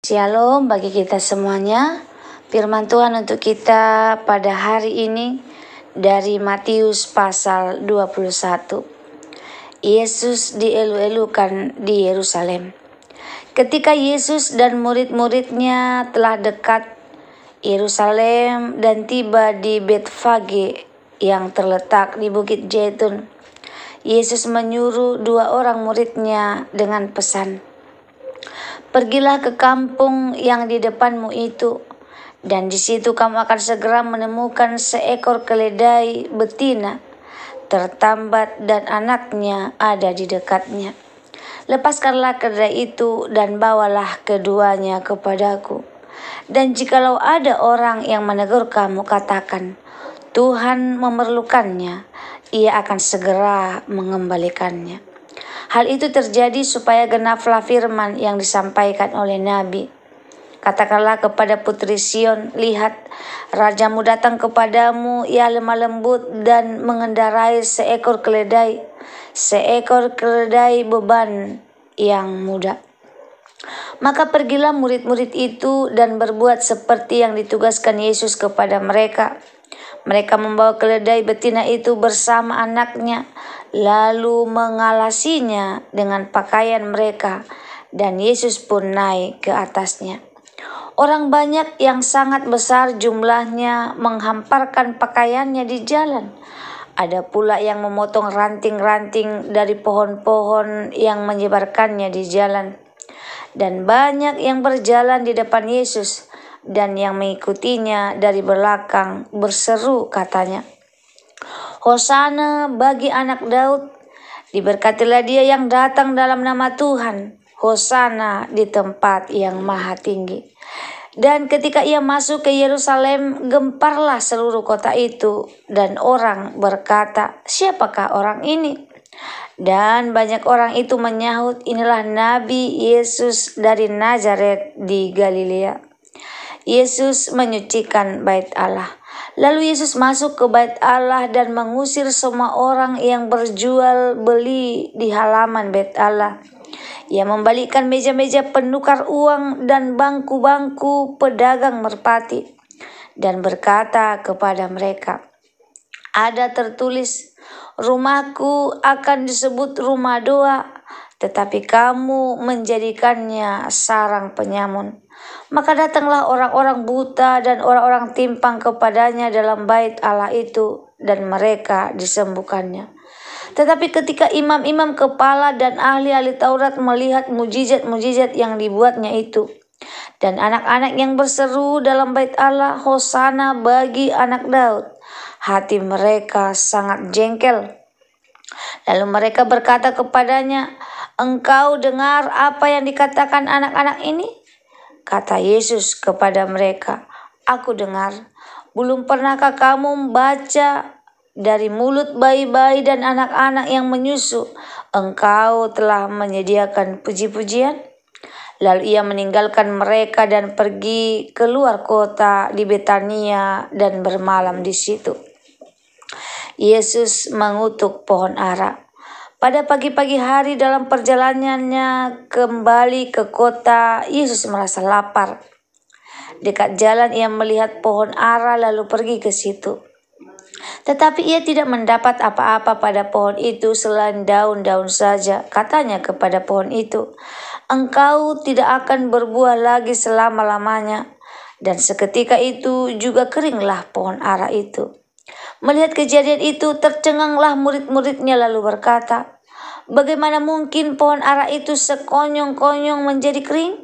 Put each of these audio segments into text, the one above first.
Shalom bagi kita semuanya. Firman Tuhan untuk kita pada hari ini dari Matius pasal 21. Yesus dielu-elukan di Yerusalem. Ketika Yesus dan murid-muridnya telah dekat Yerusalem dan tiba di Betfage yang terletak di Bukit Zaitun, Yesus menyuruh 2 orang muridnya dengan pesan, "Pergilah ke kampung yang di depanmu itu, dan di situ kamu akan segera menemukan seekor keledai betina tertambat dan anaknya ada di dekatnya. Lepaskanlah keledai itu dan bawalah keduanya kepadaku. Dan jikalau ada orang yang menegur kamu, katakan, Tuhan memerlukannya, ia akan segera mengembalikannya." Hal itu terjadi supaya genaplah firman yang disampaikan oleh Nabi. "Katakanlah kepada putri Sion, lihat, rajamu datang kepadamu, ia lemah lembut dan mengendarai seekor keledai beban yang muda." Maka pergilah murid-murid itu dan berbuat seperti yang ditugaskan Yesus kepada mereka. Mereka membawa keledai betina itu bersama anaknya, lalu mengalasinya dengan pakaian mereka, dan Yesus pun naik ke atasnya. Orang banyak yang sangat besar jumlahnya menghamparkan pakaiannya di jalan. Ada pula yang memotong ranting-ranting dari pohon-pohon yang menyebarkannya di jalan. Dan banyak yang berjalan di depan Yesus, dan yang mengikutinya dari belakang berseru katanya, "Hosana bagi anak Daud, diberkatilah dia yang datang dalam nama Tuhan, Hosana di tempat yang maha tinggi." Dan ketika ia masuk ke Yerusalem, gemparlah seluruh kota itu, dan orang berkata, "Siapakah orang ini?" Dan banyak orang itu menyahut, "Inilah Nabi Yesus dari Nazaret di Galilea." Yesus menyucikan bait Allah. Lalu Yesus masuk ke bait Allah dan mengusir semua orang yang berjual beli di halaman bait Allah. Ia membalikkan meja-meja penukar uang dan bangku-bangku pedagang merpati, dan berkata kepada mereka, "Ada tertulis, rumahku akan disebut rumah doa, tetapi kamu menjadikannya sarang penyamun." Maka datanglah orang-orang buta dan orang-orang timpang kepadanya dalam bait Allah itu, dan mereka disembuhkannya. Tetapi ketika imam-imam kepala dan ahli-ahli Taurat melihat mujizat-mujizat yang dibuatnya itu, dan anak-anak yang berseru dalam bait Allah, "Hosana bagi anak Daud," hati mereka sangat jengkel. Lalu mereka berkata kepadanya, "Engkau dengar apa yang dikatakan anak-anak ini?" Kata Yesus kepada mereka, "Aku dengar. Belum pernahkah kamu membaca, dari mulut bayi-bayi dan anak-anak yang menyusu, Engkau telah menyediakan puji-pujian?" Lalu ia meninggalkan mereka dan pergi keluar kota di Betania dan bermalam di situ. Yesus mengutuk pohon ara. Pada pagi-pagi hari dalam perjalanannya kembali ke kota, Yesus merasa lapar. Dekat jalan ia melihat pohon ara lalu pergi ke situ. Tetapi ia tidak mendapat apa-apa pada pohon itu selain daun-daun saja. Katanya kepada pohon itu, "Engkau tidak akan berbuah lagi selama-lamanya." Dan seketika itu juga keringlah pohon ara itu. Melihat kejadian itu, tercenganglah murid-muridnya lalu berkata, "Bagaimana mungkin pohon ara itu sekonyong-konyong menjadi kering?"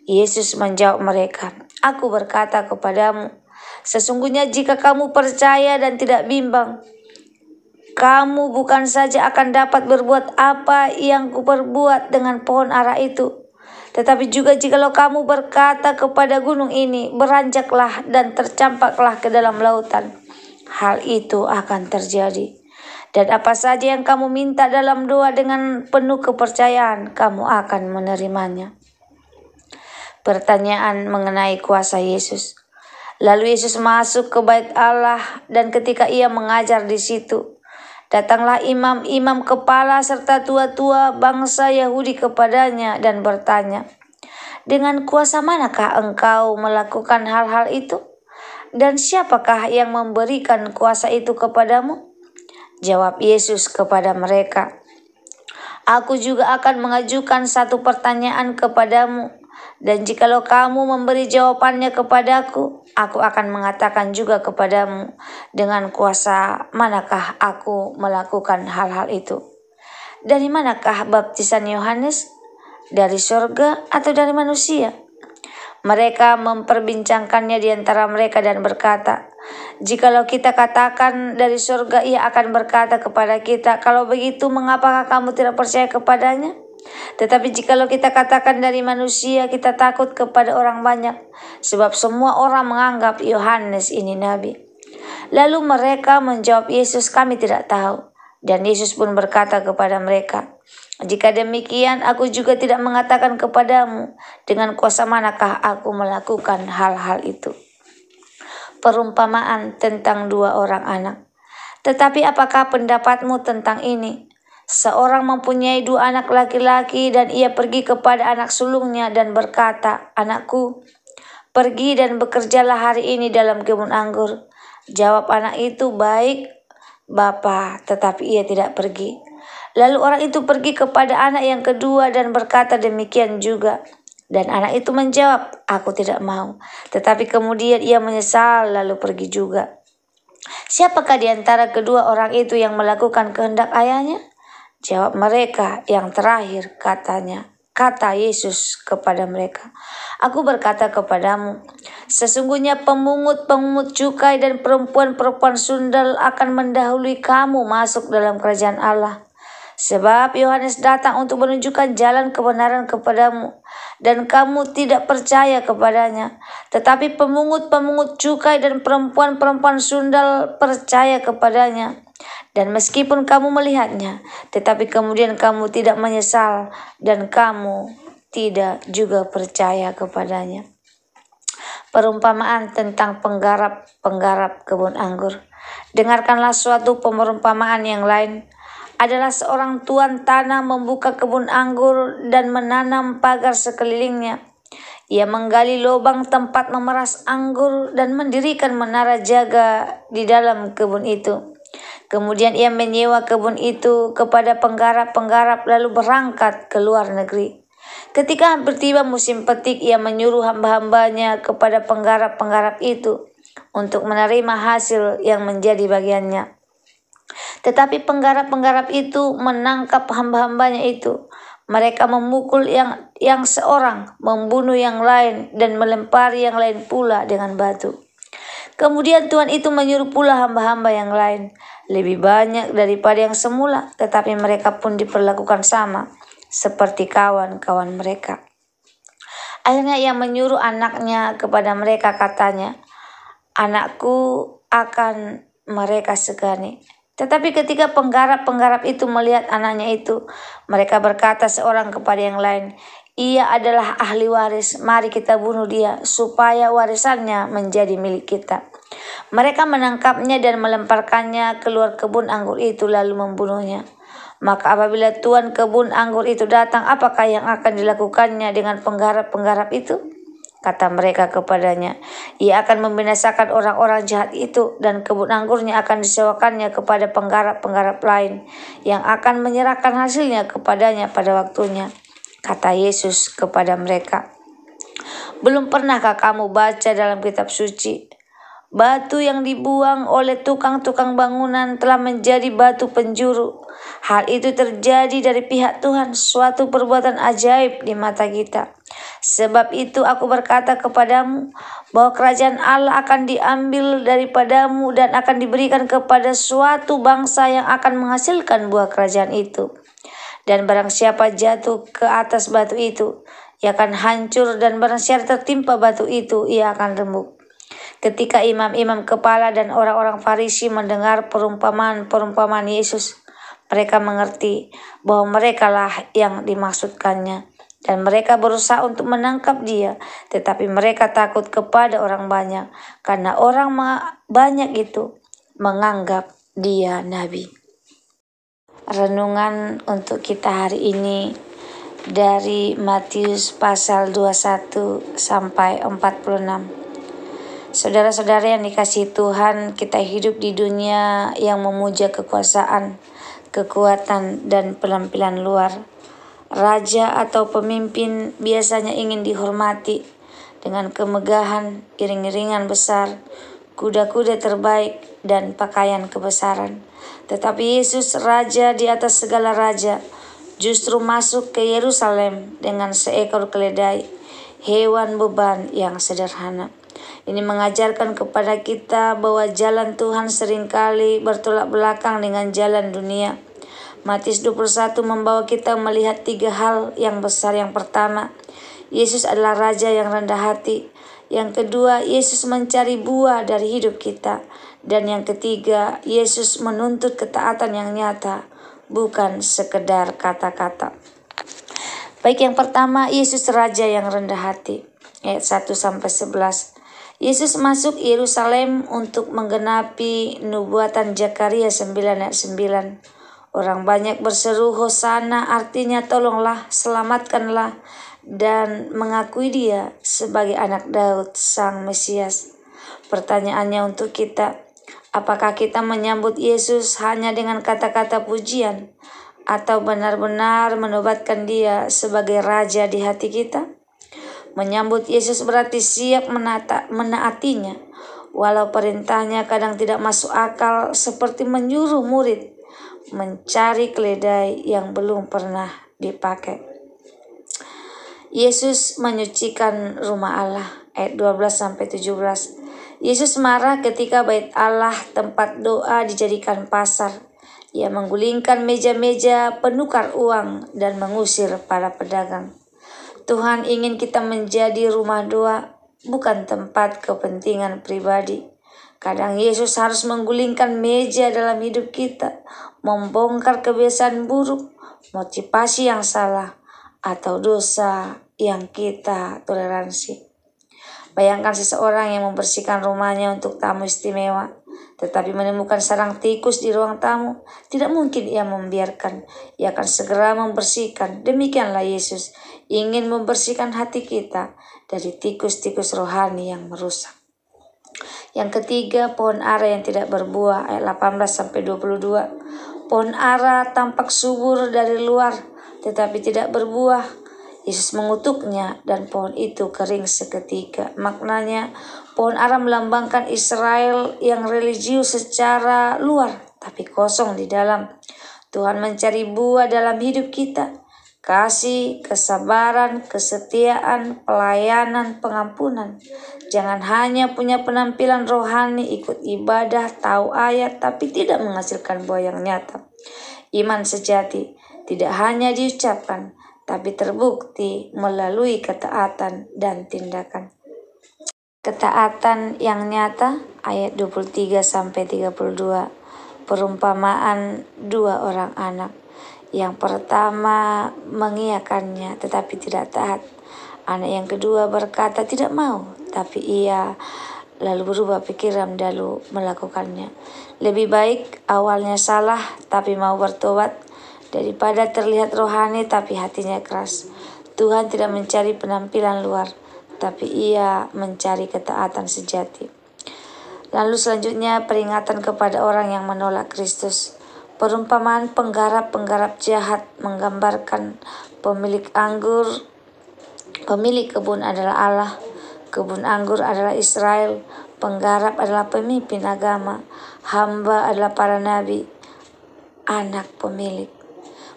Yesus menjawab mereka, "Aku berkata kepadamu, sesungguhnya jika kamu percaya dan tidak bimbang, kamu bukan saja akan dapat berbuat apa yang kuperbuat dengan pohon ara itu, tetapi juga jikalau kamu berkata kepada gunung ini, beranjaklah dan tercampaklah ke dalam lautan, hal itu akan terjadi. Dan apa saja yang kamu minta dalam doa dengan penuh kepercayaan, kamu akan menerimanya." Pertanyaan mengenai kuasa Yesus. Lalu Yesus masuk ke bait Allah, dan ketika ia mengajar di situ, datanglah imam-imam kepala serta tua-tua bangsa Yahudi kepadanya dan bertanya, Dengan kuasa manakah engkau melakukan hal-hal itu? Dan siapakah yang memberikan kuasa itu kepadamu?" Jawab Yesus kepada mereka, "Aku juga akan mengajukan satu pertanyaan kepadamu, dan jikalau kamu memberi jawabannya kepadaku, aku akan mengatakan juga kepadamu dengan kuasa manakah aku melakukan hal-hal itu. Dari manakah baptisan Yohanes? Dari sorga atau dari manusia?" Mereka memperbincangkannya di antara mereka dan berkata, "Jikalau kita katakan dari surga, ia akan berkata kepada kita, 'Kalau begitu, mengapakah kamu tidak percaya kepadanya?' Tetapi jikalau kita katakan dari manusia, kita takut kepada orang banyak, sebab semua orang menganggap Yohanes ini nabi." Lalu mereka menjawab Yesus, "Kami tidak tahu." Dan Yesus pun berkata kepada mereka, "Jika demikian, aku juga tidak mengatakan kepadamu dengan kuasa manakah aku melakukan hal-hal itu." Perumpamaan tentang dua orang anak. Tetapi apakah pendapatmu tentang ini? Seorang mempunyai dua anak laki-laki, dan ia pergi kepada anak sulungnya dan berkata, "Anakku, pergi dan bekerjalah hari ini dalam kebun anggur." Jawab anak itu, "Baik, Bapa," tetapi ia tidak pergi. Lalu orang itu pergi kepada anak yang kedua dan berkata demikian juga. Dan anak itu menjawab, "Aku tidak mau." Tetapi kemudian ia menyesal lalu pergi juga. Siapakah di antara kedua orang itu yang melakukan kehendak ayahnya? Jawab mereka, "Yang terakhir," katanya. Kata Yesus kepada mereka, "Aku berkata kepadamu, sesungguhnya pemungut-pemungut cukai dan perempuan-perempuan sundal akan mendahului kamu masuk dalam kerajaan Allah. Sebab Yohanes datang untuk menunjukkan jalan kebenaran kepadamu, dan kamu tidak percaya kepadanya. Tetapi pemungut-pemungut cukai dan perempuan-perempuan sundal percaya kepadanya. Dan meskipun kamu melihatnya, tetapi kemudian kamu tidak menyesal, dan kamu tidak juga percaya kepadanya." Perumpamaan tentang penggarap kebun anggur. Dengarkanlah suatu perumpamaan yang lain. Adalah seorang tuan tanah membuka kebun anggur dan menanam pagar sekelilingnya. Ia menggali lubang tempat memeras anggur dan mendirikan menara jaga di dalam kebun itu. Kemudian ia menyewa kebun itu kepada penggarap-penggarap lalu berangkat ke luar negeri. Ketika hampir tiba musim petik, ia menyuruh hamba-hambanya kepada penggarap-penggarap itu untuk menerima hasil yang menjadi bagiannya. Tetapi penggarap-penggarap itu menangkap hamba-hambanya itu. Mereka memukul yang seorang, membunuh yang lain, dan melempari yang lain pula dengan batu. Kemudian Tuhan itu menyuruh pula hamba-hamba yang lain, lebih banyak daripada yang semula, tetapi mereka pun diperlakukan sama seperti kawan-kawan mereka. Akhirnya ia menyuruh anaknya kepada mereka, katanya, "Anakku akan mereka segani." Tetapi ketika penggarap-penggarap itu melihat anaknya itu, mereka berkata seorang kepada yang lain, "Ia adalah ahli waris, mari kita bunuh dia, supaya warisannya menjadi milik kita." Mereka menangkapnya dan melemparkannya keluar kebun anggur itu lalu membunuhnya. Maka apabila tuan kebun anggur itu datang, apakah yang akan dilakukannya dengan penggarap-penggarap itu? Kata mereka kepadanya, "Ia akan membinasakan orang-orang jahat itu, dan kebun anggurnya akan disewakannya kepada penggarap-penggarap lain yang akan menyerahkan hasilnya kepadanya pada waktunya." Kata Yesus kepada mereka, "Belum pernahkah kamu baca dalam kitab suci, batu yang dibuang oleh tukang-tukang bangunan telah menjadi batu penjuru? Hal itu terjadi dari pihak Tuhan, suatu perbuatan ajaib di mata kita. Sebab itu aku berkata kepadamu bahwa kerajaan Allah akan diambil daripadamu dan akan diberikan kepada suatu bangsa yang akan menghasilkan buah kerajaan itu. Dan barang siapa jatuh ke atas batu itu, ia akan hancur, dan barang siapa tertimpa batu itu, ia akan remuk." Ketika imam-imam kepala dan orang-orang Farisi mendengar perumpamaan Yesus, mereka mengerti bahwa merekalah yang dimaksudkannya. Dan mereka berusaha untuk menangkap dia, tetapi mereka takut kepada orang banyak, karena orang banyak itu menganggap dia nabi. Renungan untuk kita hari ini, dari Matius pasal 21 sampai 46. Saudara-saudara yang dikasihi Tuhan, kita hidup di dunia yang memuja kekuasaan, kekuatan, dan penampilan luar. Raja atau pemimpin biasanya ingin dihormati dengan kemegahan, iring-iringan besar, kuda-kuda terbaik, dan pakaian kebesaran. Tetapi Yesus, Raja di atas segala raja, justru masuk ke Yerusalem dengan seekor keledai, hewan beban yang sederhana. Ini mengajarkan kepada kita bahwa jalan Tuhan seringkali bertolak belakang dengan jalan dunia. Matius 21 membawa kita melihat 3 hal yang besar. Yang pertama, Yesus adalah Raja yang rendah hati. Yang kedua, Yesus mencari buah dari hidup kita. Dan yang ketiga, Yesus menuntut ketaatan yang nyata, bukan sekedar kata-kata. Baik, yang pertama, Yesus Raja yang rendah hati. Ayat 1-11. Yesus masuk Yerusalem untuk menggenapi nubuatan Zakaria 9 ayat 9. Orang banyak berseru Hosana, artinya tolonglah, selamatkanlah, dan mengakui dia sebagai anak Daud, sang Mesias. Pertanyaannya untuk kita, apakah kita menyambut Yesus hanya dengan kata-kata pujian, atau benar-benar menobatkan dia sebagai Raja di hati kita? Menyambut Yesus berarti siap menaatinya, walau perintahnya kadang tidak masuk akal, seperti menyuruh murid mencari keledai yang belum pernah dipakai. Yesus menyucikan rumah Allah, ayat 12-17. Yesus marah ketika bait Allah, tempat doa, dijadikan pasar. Ia menggulingkan meja-meja penukar uang dan mengusir para pedagang. Tuhan ingin kita menjadi rumah doa, bukan tempat kepentingan pribadi. Kadang Yesus harus menggulingkan meja dalam hidup kita, membongkar kebiasaan buruk, motivasi yang salah, atau dosa yang kita toleransi. Bayangkan seseorang yang membersihkan rumahnya untuk tamu istimewa, tetapi menemukan sarang tikus di ruang tamu. Tidak mungkin ia membiarkan, ia akan segera membersihkan. Demikianlah Yesus ingin membersihkan hati kita dari tikus-tikus rohani yang merusak. Yang ketiga, pohon ara yang tidak berbuah, ayat 18-22. Pohon ara tampak subur dari luar, tetapi tidak berbuah. Yesus mengutuknya dan pohon itu kering seketika. Maknanya, pohon ara melambangkan Israel yang religius secara luar, tapi kosong di dalam. Tuhan mencari buah dalam hidup kita. Kasih, kesabaran, kesetiaan, pelayanan, pengampunan. Jangan hanya punya penampilan rohani, ikut ibadah, tahu ayat, tapi tidak menghasilkan buah yang nyata. Iman sejati tidak hanya diucapkan, tapi terbukti melalui ketaatan dan tindakan. Ketaatan yang nyata, ayat 23-32. Perumpamaan 2 orang anak. Yang pertama mengiyakannya tetapi tidak taat. Anak yang kedua berkata tidak mau, tapi ia lalu berubah pikiran lalu melakukannya. Lebih baik awalnya salah tapi mau bertobat, daripada terlihat rohani tapi hatinya keras. Tuhan tidak mencari penampilan luar, tapi ia mencari ketaatan sejati. Lalu selanjutnya peringatan kepada orang yang menolak Kristus. Perumpamaan penggarap-penggarap jahat menggambarkan pemilik kebun adalah Allah, kebun anggur adalah Israel, penggarap adalah pemimpin agama, hamba adalah para nabi, anak pemilik.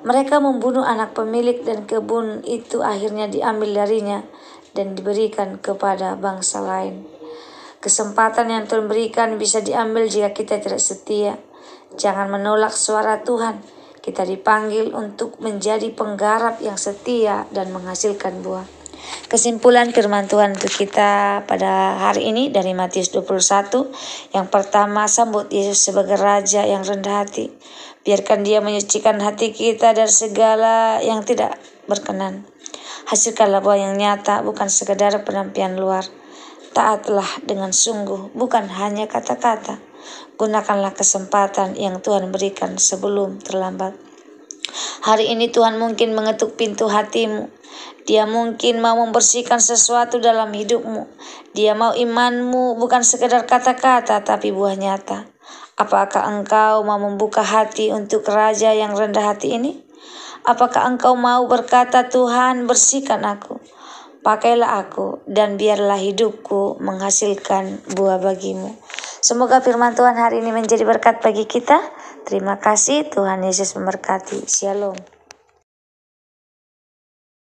Mereka membunuh anak pemilik dan kebun itu akhirnya diambil darinya dan diberikan kepada bangsa lain. Kesempatan yang Tuhan berikan bisa diambil jika kita tidak setia. Jangan menolak suara Tuhan. Kita dipanggil untuk menjadi penggarap yang setia dan menghasilkan buah. Kesimpulan firman Tuhan untuk kita pada hari ini dari Matius 21. Yang pertama, sambut Yesus sebagai Raja yang rendah hati. Biarkan dia menyucikan hati kita dari segala yang tidak berkenan. Hasilkanlah buah yang nyata, bukan sekedar penampilan luar. Taatlah dengan sungguh, bukan hanya kata-kata. Gunakanlah kesempatan yang Tuhan berikan sebelum terlambat. Hari ini Tuhan mungkin mengetuk pintu hatimu. Dia mungkin mau membersihkan sesuatu dalam hidupmu. Dia mau imanmu bukan sekedar kata-kata tapi buah nyata. Apakah engkau mau membuka hati untuk Raja yang rendah hati ini? Apakah engkau mau berkata, Tuhan bersihkan aku, pakailah aku, dan biarlah hidupku menghasilkan buah bagimu. Semoga firman Tuhan hari ini menjadi berkat bagi kita. Terima kasih, Tuhan Yesus memberkati. Shalom.